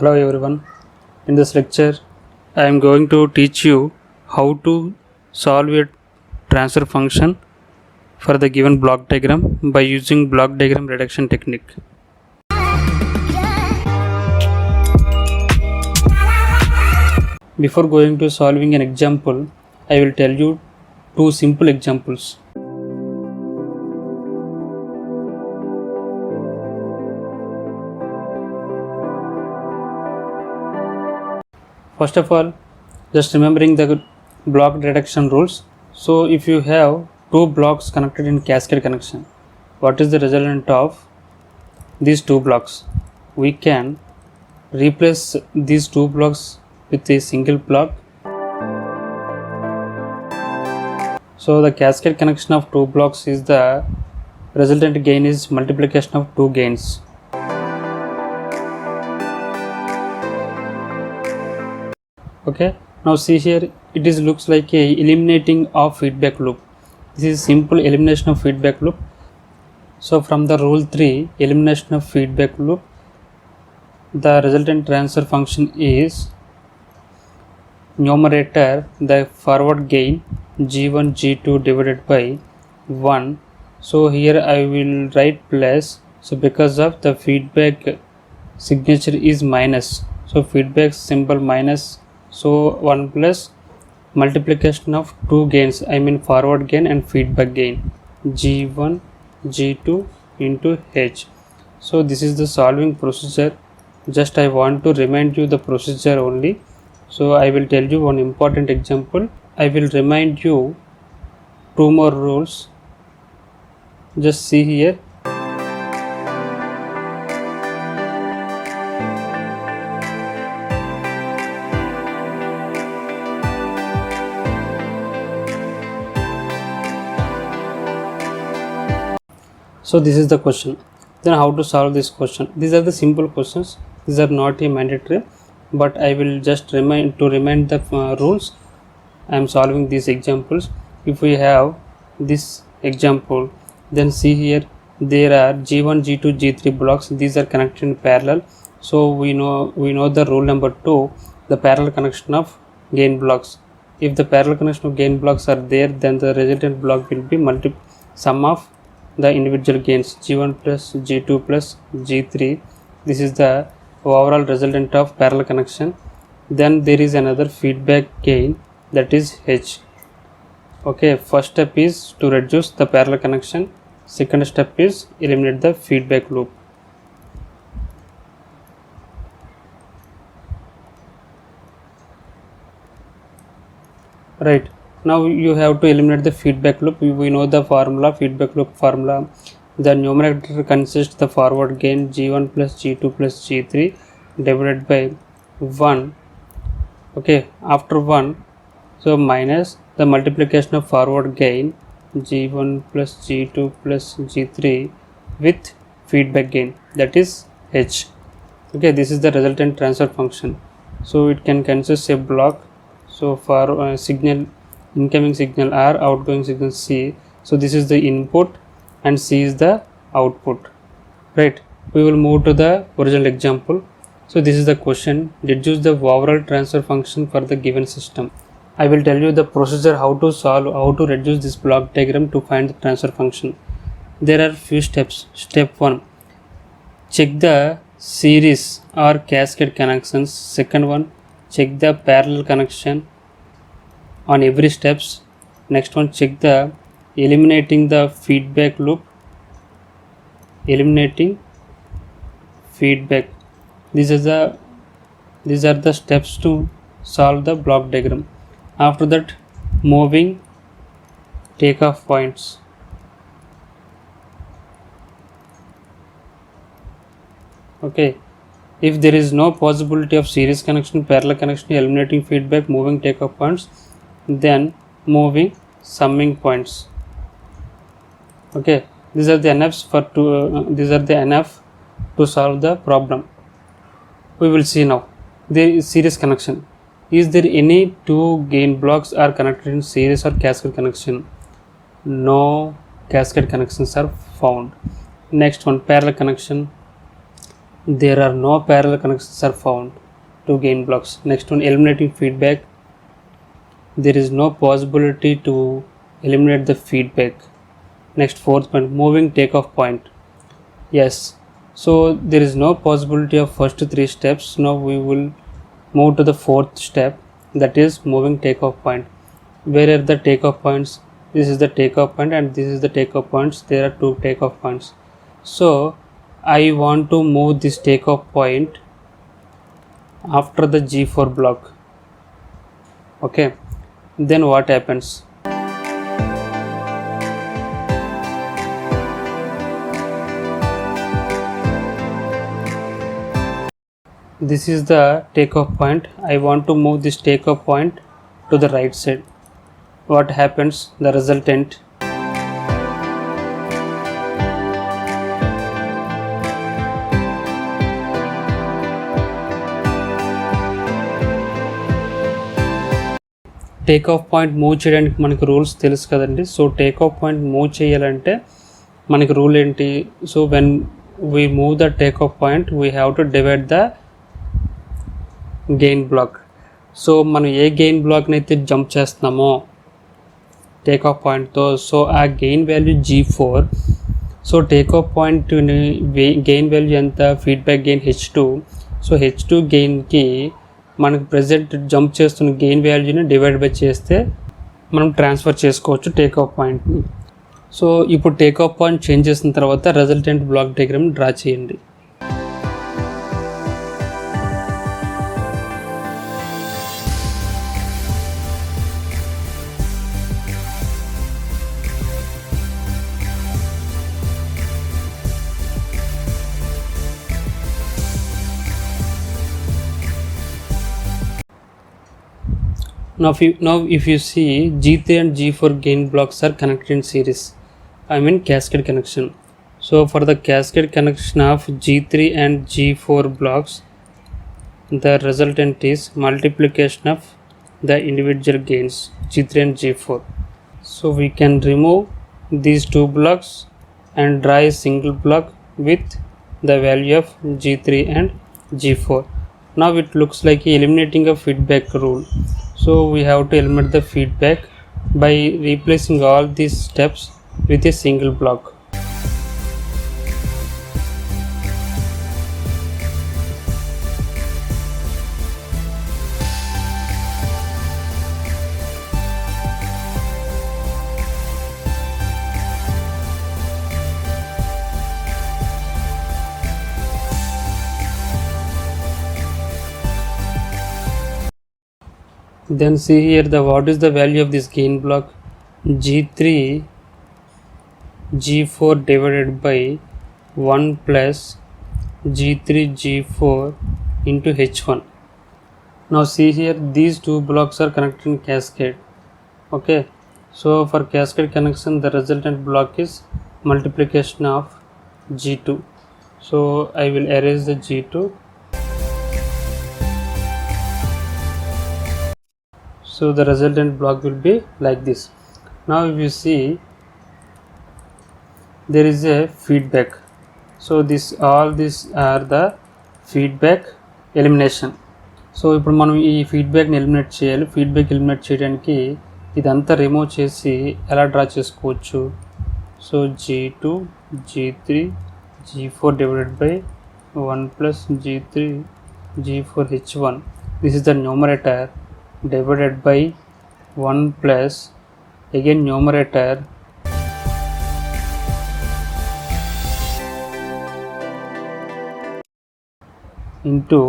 Hello everyone. In this lecture, I am going to teach you how to solve a transfer function for the given block diagram by using block diagram reduction technique. Before going to solving an example, I will tell you two simple examples. First of all, just remembering the block reduction rules. So if you have two blocks connected in cascade connection, what is the resultant of these two blocks? We can replace these two blocks with a single block. So the cascade connection of two blocks is the resultant gain is multiplication of two gains. Okay, now see here, it is looks like a eliminating of feedback loop. This is simple elimination of feedback loop. So from the rule 3, elimination of feedback loop, the resultant transfer function is numerator the forward gain g1 g2 divided by 1. So here I will write plus, so because of the feedback signature is minus, so feedback symbol minus, so 1 plus multiplication of two gains, I mean forward gain and feedback gain, g1 g2 into h. So this is the solving procedure. Just I want to remind you the procedure only. So I will tell you one important example. I will remind you two more rules. Just see here. So this is the question. Then how to solve this question? These are the simple questions. These are not a mandatory, but I will just remind the rules. I am solving these examples. If we have this example, then see here there are g1 g2 g3 blocks. These are connected in parallel. So we know the rule number 2, the parallel connection of gain blocks. If the parallel connection of gain blocks are there, then the resultant block will be sum of the individual gains g1 plus g2 plus g3. This is the overall resultant of parallel connection. Then there is another feedback gain, that is h. Okay, first step is to reduce the parallel connection, second step is eliminate the feedback loop. Right, now you have to eliminate the feedback loop. We know the formula, feedback loop formula. The numerator consists the forward gain g1 plus g2 plus g3 divided by 1. Okay, after 1, so minus the multiplication of forward gain g1 plus g2 plus g3 with feedback gain, that is h. Okay, this is the resultant transfer function. So it can consist a block. So for signal, incoming signal R, outgoing signal C. So this is the input and C is the output. Right, we will move to the original example. So this is the question, deduce the overall transfer function for the given system. I will tell you the procedure how to reduce this block diagram to find the transfer function. There are few steps. Step 1, check the series or cascade connections. Second one, check the parallel connection on every steps. Next one, check the eliminating the feedback loop, eliminating feedback. These are the steps to solve the block diagram. After that, moving takeoff points. Okay, if there is no possibility of series connection, parallel connection, eliminating feedback, moving takeoff points, then moving summing points. Okay, these are the NFs these are the NF to solve the problem. We will see now. There is series connection. Is there any two gain blocks are connected in series or cascade connection? No cascade connections are found. Next one, parallel connection. There are no parallel connections are found to gain blocks. Next one, eliminating feedback. There is no possibility to eliminate the feedback. Next, fourth point, moving takeoff point. Yes, so there is no possibility of first three steps. Now we will move to the fourth step, that is moving takeoff point. Where are the takeoff points? This is the takeoff point and this is the takeoff points. There are two takeoff points. So I want to move this takeoff point after the G4 block. Okay, then what happens? This is the takeoff point. I want to move this takeoff point to the right side. What happens? The resultant take off point move చేయడానికి మనకి rules తెలుసు కదండి. So take off point move చేయాలంటే మనకి rule ఏంటి? So when we move the take off point we have to divide the gain block. So మనం ఏ gain బ్లాక్ని అయితే జంప్ చేస్తున్నామో టేక్ ఆఫ్ పాయింట్తో, సో ఆ gain value G4. So take off point gain value ఎంత? Feedback gain H2. So H2 గెయిన్కి మనకు ప్రజెంట్ జంప్ చేస్తున్న గెయిన్ వాల్యూని డివైడ్ బై చేస్తే మనం ట్రాన్స్ఫర్ చేసుకోవచ్చు టేక్ ఆఫ్ పాయింట్ని. సో ఇప్పుడు టేక్ ఆఫ్ పాయింట్ చేంజ్ చేసిన తర్వాత రిజల్టెంట్ బ్లాక్ డయాగ్రామ్ డ్రా చేయండి. Now if you see G3 and G4 gain blocks are connected in series, I mean cascade connection. So for the cascade connection of G3 and G4 blocks, the resultant is multiplication of the individual gains G3 and G4. So we can remove these two blocks and draw a single block with the value of G3 and G4. Now it looks like eliminating a feedback rule. So we have to eliminate the feedback by replacing all these steps with a single block. Then see here what is the value of this gain block? G3 G4 divided by 1 plus G3 G4 into H1. Now see here these two blocks are connected in cascade. Okay, so for cascade connection the resultant block is multiplication of G2. So I will erase the G2. So the resultant block will be like this. Now if you see there is a feedback. So all these are the feedback elimination. So ఇప్పుడు మనం ఈ ఫీడ్బ్యాక్ని eliminate చేయాలి. Feedback eliminate చేయడానికి ఇదంతా remove చేసి ఎలా draw చేసుకోవచ్చు? So G2 G3 G4 divided by 1 plus G3 G4 H1. This is the numerator divided by 1 plus again numerator into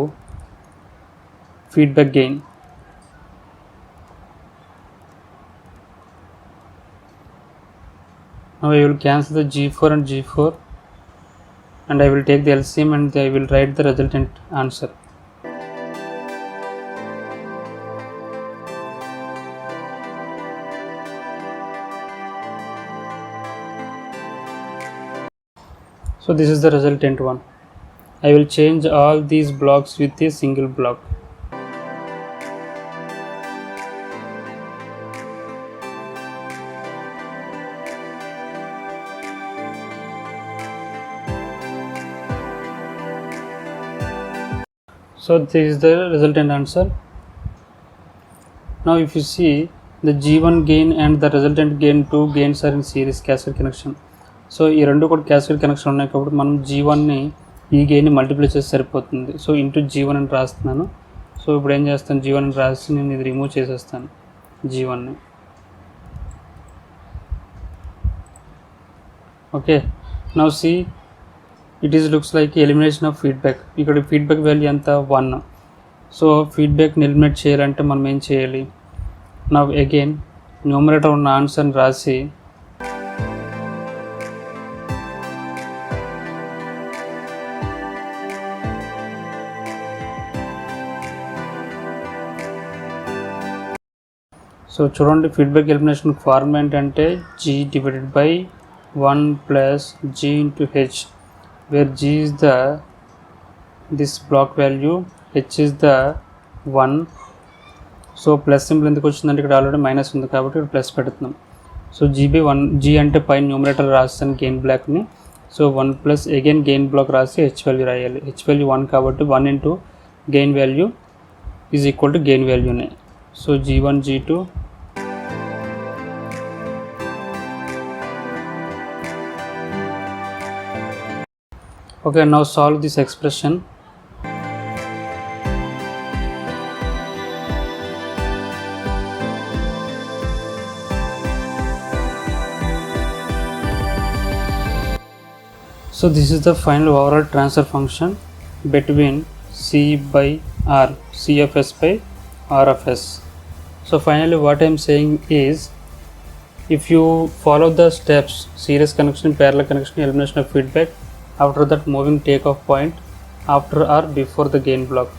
feedback gain. Now I will cancel the G4 and G4 and I will take the LCM and I will write the resultant answer. So this is the resultant one. I will change all these blocks with a single block. So this is the resultant answer. Now if you see, the G1 gain and the resultant gain, two gains are in series cascade connection. So ఈ రెండు కూడా cascade connection ఉన్నాయి కాబట్టి మనం G1ని ఈ గెయిన్ని multiply చేసి సరిపోతుంది. So into G1 అని రాస్తున్నాను. సో ఇప్పుడు ఏం చేస్తాను, G1 అని రాసి నేను ఇది రిమూవ్ చేసేస్తాను G1ని. Okay, now see it is looks like elimination of feedback. ఇక్కడ ఫీడ్బ్యాక్ వాల్యూ ఎంత, 1. సో ఫీడ్బ్యాక్ని ఎలిమినేట్ చేయాలంటే మనం ఏం చేయాలి, నౌ అగైన్ న్యూమరేటర్ ఉన్న ఆన్సర్ని రాసి సో చూడండి, ఫీడ్బ్యాక్ ఎలిమినేషన్ ఫార్మ్ ఏంటంటే G divided by 1 plus G into H, where G is the this block value, H is the 1. So plus symbol ఎందుకు వచ్చిందంటే ఇక్కడ ఆల్రెడీ మైనస్ ఉంది కాబట్టి ఇక్కడ ప్లస్ పెడుతున్నాం. సో G/1, G అంటే పైన న్యూమరేటర్ రాస్తాను గెయిన్ బ్లాక్ని. So 1 plus again gain block రాసి H వాల్యూ రాయాలి. H వాల్యూ 1 కాబట్టి 1 into gain value is equal to gain వాల్యూనే. So G1 G2 okay, now solve this expression. So this is the final overall transfer function between C by R, C of S by R of S. So finally what I am saying is, if you follow the steps, series connection, parallel connection, elimination of feedback, after that moving takeoff point, after or before the gain block,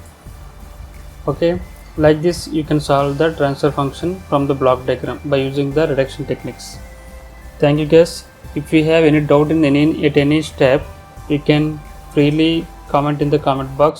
okay, like this you can solve the transfer function from the block diagram by using the reduction techniques. Thank you guys. If you have any doubt in any step, you can freely comment in the comment box.